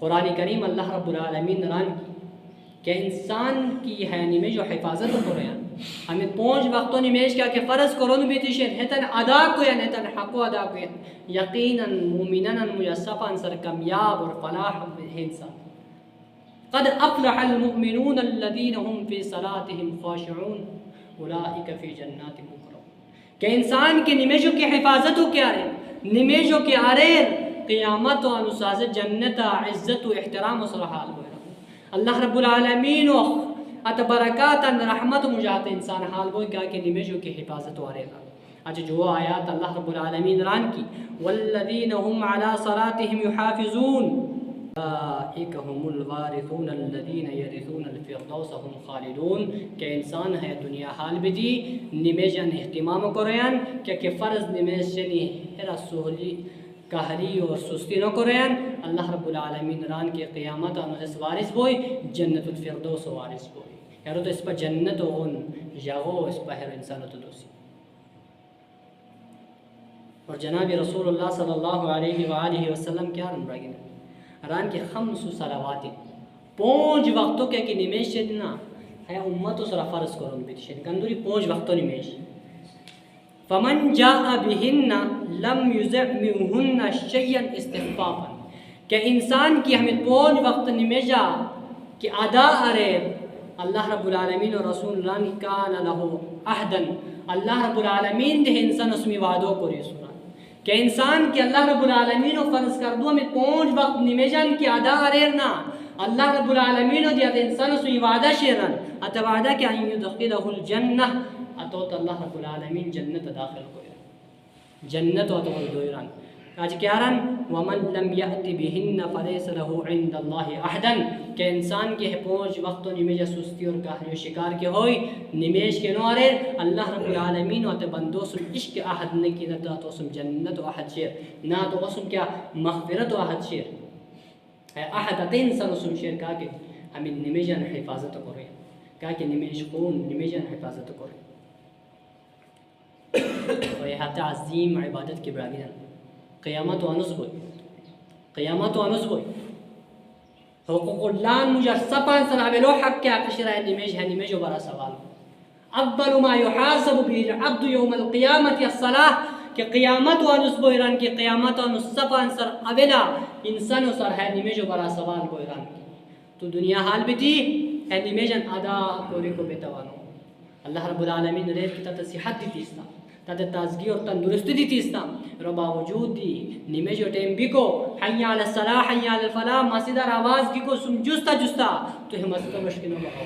قرآن کریم اللہ رب العالمین ران کی کہ انسان کی ہے نمے جو حفاظت کرو یا ہمیں 5 وقتوں نمیش کیا کہ فرض کرو بیتیشن ہتن ادا کو یا ہتن حق ادا کو یقیناً مومناً مجسفاً سر کامیاب اور فلاح انسان قد افلح المؤمنون الذين هم في صلاتهم خاشعون اولئک فی جنات مکرمون کہ انسان کے نمیشوں کی حفاظت ہو کیا رہے نمیشوں کے آریر قیامت و انساز جنت عزت و احترام و صرحال ہوئے اللہ رب العالمین و اتبرکات رحمت و مجاہد انسان حال ہوئے کیا کہ نمیشوں کی حفاظت و آریر آج جو آیات اللہ رب العالمین ران کی والذین هم علی صلاتهم یحافظون اولئک هم الوارثون الذین یرثون الفردوس هم خالدون کہ انسان ہے دنیا حال بھی نمیجن اہتمام کرین کہ فرض نمیج جنی ہرا سہولی کہری اور سستی نہ کرین اللہ رب العالمین ران کے قیامت انو اس وارث بوئی جنت الفردوس وارث بوئی یارو تو اس پر جنت و ان جاغو اس پر ہر انسان تو دوسی اور جناب رسول اللہ صلی اللہ علیہ وآلہ وسلم کیا رنبراگین ران کے 5 صلوات 5 وقتوں کے کہ نمیش دینا ہے امت و سرا فرض کروں بیتشن کندوری 5 وقتوں نمیش فمن جاء بهن لم يزع منهن شيئا استخفافا کہ انسان کی ہمیں 5 وقت نمیجا کہ ادا ارے اللہ رب العالمین و رسول اللہ کان له عہدا اللہ رب العالمین دے انسان اسمی وعدوں کو رسول کہ انسان کی اللہ رب العالمین و فرض کر دو ہمیں 5 وقت نمیجان کی ادا ریرنا اللہ رب العالمین و دیت انسان سوی وعدہ شیرن ات وعدہ کہ ان یدخلہ الجنہ اتوت اللہ رب العالمین جنت داخل کوئی جنت و اتوت دوئران آج کیا رن ومن لم یأتی بہن فلیس له عند اللہ عہدا کہ انسان کے 5 وقتوں نمیجہ سستی اور کہری و شکار کے ہوئی نمیش کے نوارے اللہ رب العالمین و بندو سم عشق عہد نکی نہ تو سم جنت و عہد شیر نہ تو سم کیا مغفرت و عہد شیر عہد انسان سم شیر کہا کہ ہمیں نمیجہ حفاظت کریں کہا کہ نمیش خون نمیجہ حفاظت کریں اور یہ عظیم عبادت کی براگیرن قیامت و انس بوئی قیامت و انس بوئی حقوق اللہ مجھر سپان سنعملو حق کیا کشرہ نمیج ہے نمیج و برا سوال اول ما یحاسب به العبد یوم القیامت الصلاة کہ قیامت و انس بوئیران کی قیامت و انس سپان سر اولا انسان و سر ہے نمیج و برا سوال بوئیران کی تو دنیا حال بھی تھی ہے نمیجن ادا کوری کو بیتوانو اللہ رب العالمین ریت کی تا صحت دی تیستا تا تازگی اور تندرستی دی تیستا رو باوجود دی نمیج و ٹیم بھی کو حی علی الصلاح حی علی الفلاح مسیدار آواز کی کو سم جستا جستا تو ہی مسیدہ مشکنو بہو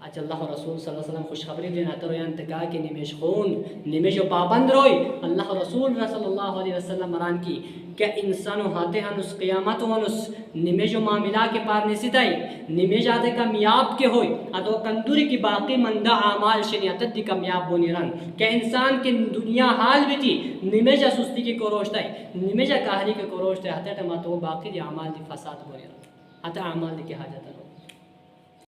آج اللہ رسول صلی اللہ علیہ وسلم خوشخبری دینا تروی انتقا کی نمیش خون نمیش و پابند روئی اللہ رسول صلی اللہ علیہ وسلم مران کی کہ انسانو ہاتے ہیں اس قیامت و انس نمیش و معاملہ کے پار نسیتائی نمیش آتے کامیاب کے ہوئی ادو کندوری کی باقی مندہ اعمال شریعتت دی کامیاب بونی رن کہ انسان کی دنیا حال بھی تھی نمیش سستی کی کوروشتائی نمیش کاہری کی کوروشتائی ہاتے ٹماتو باقی دی اعمال دی فساد بونی رن ہاتے اعمال دی کی حاجت رن